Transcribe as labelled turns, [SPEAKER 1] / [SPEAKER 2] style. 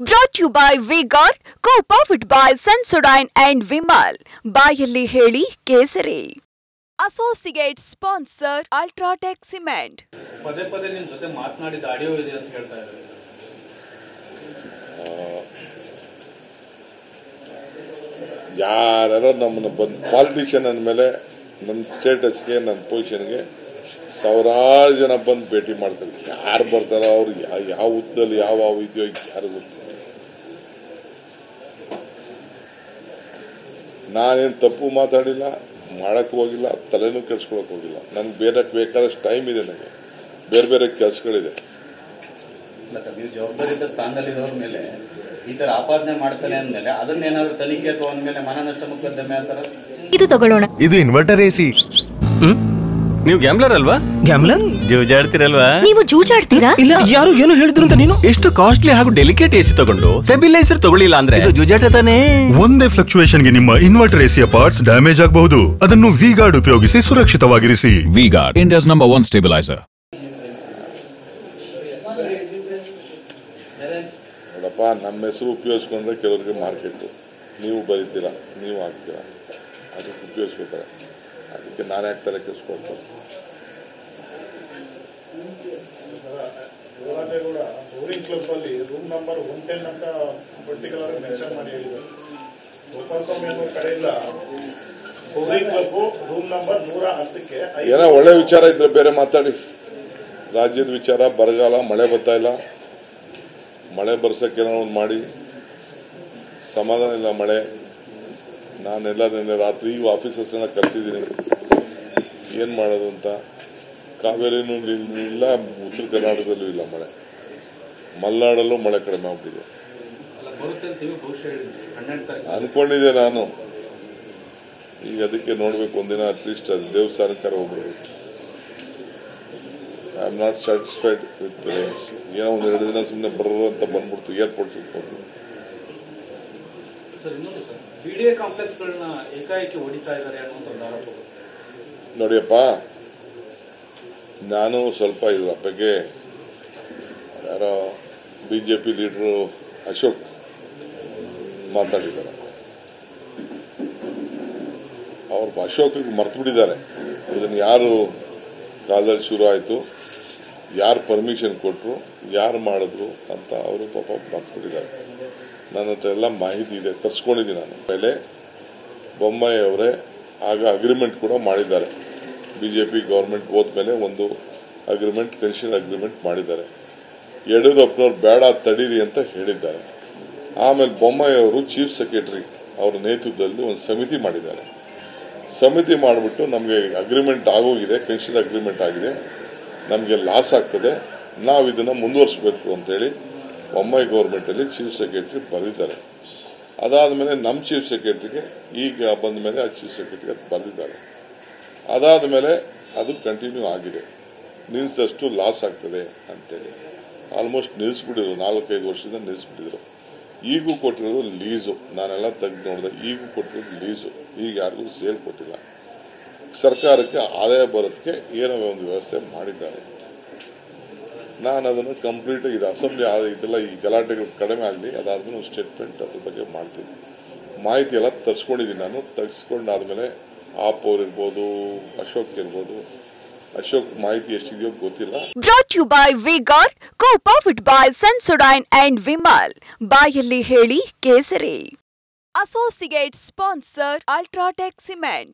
[SPEAKER 1] Brought to you by V-Guard, co-powered by Sensodyne and Vimal. ಬಾಯಲ್ಲಿ ಹೇಳಿ ಕೇಸರಿ. Associate sponsor Ultratech Cement.
[SPEAKER 2] ಪದೇ ಪದೇ ನಿಮ್ಮ ಜೊತೆ ಮಾತನಾಡಿದ ಆಡಿಯೋ ಇದೆ ಅಂತ ಹೇಳ್ತಾ ಇದ್ದಾರೆ.
[SPEAKER 3] ಯಾರು ನಮ್ಮನ್ನ ಬಂದು ಪಾಲಿಟಿಷಿಯನ್ ಅಂದಮೇಲೆ ನನ್ನ ಸ್ಟೇಟಸ್ಗೆ ನನ್ನ ಪೊಸಿಷನ್ಗೆ ಸಾವಿರಾರು ಜನ ಬಂದು ಭೇಟಿ ಮಾಡ್ತಾರೆ. ಯಾರು ಬರ್ತಾರೋ ಅವ್ರು ಯಾವ ಹುದ್ದದಲ್ಲಿ ಯಾವ ಇದೆಯೋ ಯಾರು ಗೊತ್ತು. ನಾನೇನು ತಪ್ಪು ಮಾತಾಡಿಲ್ಲ, ಮಾಡಕ್ಕೆ ಹೋಗಿಲ್ಲ, ತಲೆನೂ ಕೆಡ್ಸ್ಕೊಳಕ್ ಹೋಗಿಲ್ಲ. ನನ್ಗೆ ಬೇರೆ ಬೇಕಾದಷ್ಟು ಟೈಮ್ ಇದೆ, ನನಗೆ ಬೇರೆ ಬೇರೆ ಕೆಲಸಗಳಿದೆ.
[SPEAKER 2] ನೀವು ಜವಾಬ್ದಾರಿಯುತ ಸ್ಥಾನದಲ್ಲಿರೋರ ಮೇಲೆ ಈ ತರ ಆಪಾದನೆ ಮಾಡ್ತಾನೆ ಅಂದ್ಮೇಲೆ ಅದನ್ನೇನಾದ್ರೂ ತನಿಖೆ ಅಥವಾ ಅಂದ್ಮೇಲೆ ಮಾನನಷ್ಟ ಮೊಕದ್ದಮೆ ಅಂತಾರ. ಇದು ತಗೊಳ್ಳೋಣ.
[SPEAKER 4] ಇದು ಇನ್ವರ್ಟರ್ ಎಸಿ.
[SPEAKER 5] ನೀವು ಗ್ಯಾಮ್ಲರ್ ಅಲ್ವಾ?
[SPEAKER 4] ಗ್ಯಾಮ್ಲರ್
[SPEAKER 5] ಜೂಜಾಡ್ತಿರಲ್ವಾ?
[SPEAKER 6] ನೀವು ಜೂಜಾಡ್ತೀರಾ?
[SPEAKER 5] ಇಲ್ಲ, ಯಾರು ಏನು ಹೇಳಿದ್ರು ಅಂತ ನೀನು ಎಷ್ಟು ಕಾಸ್ಟ್ಲಿ ಹಾಗೂ ಡೆಲಿಕೇಟ್ ಎಸಿ ತಗೊಂಡು ಸ್ಟೆಬಿಲೈಸರ್ ತಗೊಳ್ಳಿಲ್ಲ ಅಂದ್ರೆ ಇದು ಜೂಜಾಟ ತಾನೇ.
[SPEAKER 4] ಒಂದೇ ಫ್ಲಕ್ಚುಯೇಷನ್ ಗೆ ನಿಮ್ಮ ಇನ್ವರ್ಟರ್ ಎಸಿಯ ಪಾರ್ಟ್ಸ್ ಡ್ಯಾಮೇಜ್ ಆಗಬಹುದು. ಅದನ್ನು ವಿ-ಗಾರ್ಡ್ ಉಪಯೋಗಿಸಿ ಸುರಕ್ಷಿತವಾಗಿರಿಸಿ.
[SPEAKER 7] V Guard, India's number 1 stabiliser.
[SPEAKER 3] ನೋಡಪ್ಪ, ನಮ್ಮ ಹೆಸರು ಉಪಯೋಗಿಸ್ಕೊಂಡ್ರೆ ಕೆಲವರಿಗೆ ಮಾರ್ಕೆಟ್, ನೀವು ಬರೀತೀರಾ, ನೀವು ಹಾಕ್ತೀರಾ, ಅದಕ್ಕೆ ಉಪಯೋಗಿಸ್ಕೋತಾರೆ. ಅದಕ್ಕೆ ನಾನು ಯಾಕೆ ತಲೆ ಕೆಡಿಸ್ಕೊಳ್ತಾರೆ?
[SPEAKER 8] ಟೂರಿಂಗ್ ಕ್ಲಬ್ ಅಲ್ಲಿ ರೂಮ್ ನಂಬರ್ 110 ಅಂತ ಪರ್ಟಿಕ್ಯುಲರ್ ಮೆನ್ಷನ್ ಮಾಡಿ ಹೇಳಿದ್ದಾರೆ. ಗೋಪಾಲಸ್ವಾಮಿ ಅನ್ನೋ ಕಡೆಯಿಂದ ಟೂರಿಂಗ್ ಕ್ಲಬ್ ರೂಮ್ ನಂಬರ್ 110ಕ್ಕೆ
[SPEAKER 3] ಏನೋ ಒಳ್ಳೆ ವಿಚಾರ ಇದ್ರೆ ಬೇರೆ ಮಾತಾಡಿ. ರಾಜ್ಯದ ವಿಚಾರ, ಬರಗಾಲ, ಮಳೆ ಬರ್ತಾ ಇಲ್ಲ, ಮಳೆ ಬರ್ಸಕ್ಕೆ ಏನೋ ಒಂದು ಮಾಡಿ. ಸಮಾಧಾನ ಇಲ್ಲ ಮಳೆ. ನಾನೆಲ್ಲ ನಿನ್ನೆ ರಾತ್ರಿ ಆಫೀಸರ್ಸ್ನ ಕರೆಸಿದ್ದೀನಿ, ಏನು ಮಾಡೋದು ಅಂತ. ಕಾವೇರಿನೂ ಇಲ್ಲ, ಉತ್ತರ ಕರ್ನಾಟಕದಲ್ಲೂ ಇಲ್ಲ ಮಳೆ, ಮಲೆನಾಡಲ್ಲೂ ಮಳೆ ಕಡಿಮೆ ಆಗ್ಬಿಟ್ಟಿದೆ ಅನ್ಕೊಂಡಿದ್ದೆ ನಾನು. ಈಗ ಅದಕ್ಕೆ ನೋಡ್ಬೇಕು, ಒಂದಿನ ಅಟ್ಲೀಸ್ಟ್ ಅದು ದೇವಸ್ಥಾನಕ್ಕಾರ ಹೋಗ್ಬಿಡ್ಬೇಕು. I am not satisfied with range. ಏನೋ ಒಂದು 2 ದಿನ ಸುಮ್ಮನೆ ಬರೋ ಅಂತ ಬಂದ್ಬಿಡ್ತು ಏರ್ಪೋರ್ಟ್ ಸಿಗ್ಬೋದು. ನೋಡಿಯಪ್ಪ, ನಾನು ಸ್ವಲ್ಪ ಇದ್ರ ಬಗ್ಗೆ ಯಾರೋ ಬಿಜೆಪಿ ಲೀಡರು ಅಶೋಕ್ ಮಾತಾಡಿದ್ದಾರೆ. ಅವ್ರ ಅಶೋಕಿಗೆ ಮರ್ತು ಬಿಟ್ಟಿದ್ದಾರೆ. ಇದನ್ನು ಯಾರು ಕಾಲದಲ್ಲಿ ಶುರು ಆಯಿತು, ಯಾರು ಪರ್ಮಿಷನ್ ಕೊಟ್ಟರು, ಯಾರು ಮಾಡಿದ್ರು ಅಂತ ಅವರು ಪಾಪ ಮರ್ತು ಬಿಟ್ಟಿದ್ದಾರೆ. ನನ್ನ ಹತ್ರ ಎಲ್ಲ ಮಾಹಿತಿ ಇದೆ, ತರಿಸ್ಕೊಂಡಿದ್ದೀನಿ ನಾನು. ಮೇಲೆ ಬೊಮ್ಮಾಯಿ ಅವರೇ ಆಗ ಅಗ್ರಿಮೆಂಟ್ ಕೂಡ ಮಾಡಿದ್ದಾರೆ. ಬಿಜೆಪಿ ಗೌರ್ಮೆಂಟ್ ಹೋದ್ಮೇಲೆ ಒಂದು ಅಗ್ರಿಮೆಂಟ್, ಕನ್ಷನ್ ಅಗ್ರಿಮೆಂಟ್ ಮಾಡಿದ್ದಾರೆ. ಯಡಿಯೂರಪ್ಪನವ್ರು ಬೇಡ ತಡೀರಿ ಅಂತ ಹೇಳಿದ್ದಾರೆ. ಆಮೇಲೆ ಬೊಮ್ಮಾಯಿ ಅವರು ಚೀಫ್ ಸೆಕ್ರೆಟರಿ ಅವರ ನೇತೃತ್ವದಲ್ಲಿ ಒಂದು ಸಮಿತಿ ಮಾಡಿದ್ದಾರೆ. ಸಮಿತಿ ಮಾಡಿಬಿಟ್ಟು ನಮಗೆ ಅಗ್ರಿಮೆಂಟ್ ಆಗೋಗಿದೆ, ಕನ್ಷನ್ ಅಗ್ರಿಮೆಂಟ್ ಆಗಿದೆ, ನಮಗೆ ಲಾಸ್ ಆಗ್ತದೆ, ನಾವು ಇದನ್ನು ಮುಂದುವರಿಸಬೇಕು ಅಂತೇಳಿ ಬೊಮ್ಮಾಯಿ ಗೌರ್ಮೆಂಟಲ್ಲಿ ಚೀಫ್ ಸೆಕ್ರೆಟರಿ ಬರೆದಿದ್ದಾರೆ. ಅದಾದಮೇಲೆ ನಮ್ಮ ಚೀಫ್ ಸೆಕ್ರೆಟರಿಗೆ ಈಗ ಬಂದ ಮೇಲೆ ಆ ಚೀಫ್ ಸೆಕ್ರೆಟರಿಗೆ ಬರೆದಿದ್ದಾರೆ. ಅದಾದ ಮೇಲೆ ಅದು ಕಂಟಿನ್ಯೂ ಆಗಿದೆ. ನಿಲ್ಲಿಸಿದಷ್ಟು ಲಾಸ್ ಆಗ್ತದೆ ಅಂತೇಳಿ ಆಲ್ಮೋಸ್ಟ್ ನಿಲ್ಲಿಸ್ಬಿಟ್ಟಿದ್ರು. 4-5 ವರ್ಷದಿಂದ ನಿಲ್ಲಿಸ್ಬಿಟ್ಟಿದ್ರು. ಈಗೂ ಕೊಟ್ಟಿರೋದು ಲೀಸು. ನಾನೆಲ್ಲ ತೆಗೆದು ನೋಡಿದೆ, ಈಗೂ ಕೊಟ್ಟಿರೋದು ಲೀಸು. ಈಗ ಯಾರಿಗೂ ಸೇಲ್ ಕೊಟ್ಟಿಲ್ಲ. ಸರ್ಕಾರಕ್ಕೆ ಆದಾಯ ಬರೋದಕ್ಕೆ ಏನೋ ಒಂದು ವ್ಯವಸ್ಥೆ ಮಾಡಿದ್ದಾರೆ. ನಾನು ಅದನ್ನು ಕಂಪ್ಲೀಟ್ ಇದು ಅಸೆಂಬ್ಲಿ ಇದೆಲ್ಲ ಈ ಗಲಾಟೆಗಳು ಕಡಿಮೆ ಆಗಲಿ, ಅದಾದ್ಮೇಲೆ ಒಂದು ಸ್ಟೇಟ್ಮೆಂಟ್ ಅದ್ರ ಬಗ್ಗೆ ಮಾಡ್ತೀನಿ. ಮಾಹಿತಿ ಎಲ್ಲ ತರಿಸ್ಕೊಂಡಿದ್ದೀನಿ ನಾನು. ತೆಗೆಸ್ಕೊಂಡಾದ್ಮೇಲೆ ಆಪ್ ಅವ್ರು ಇರ್ಬೋದು, ಅಶೋಕ್ ಇರ್ಬೋದು. ಅಶೋಕ್ ಮಾಹಿತಿ ಎಷ್ಟಿದೆಯೋ ಗೊತ್ತಿಲ್ಲ.
[SPEAKER 1] Brought to you by V-Guard, co-powered by Sensodyne and Vimal. ಬಾಯಲ್ಲಿ ಹೇಳಿ ಕೇಸರಿ. Associate sponsor Ultratech Cement.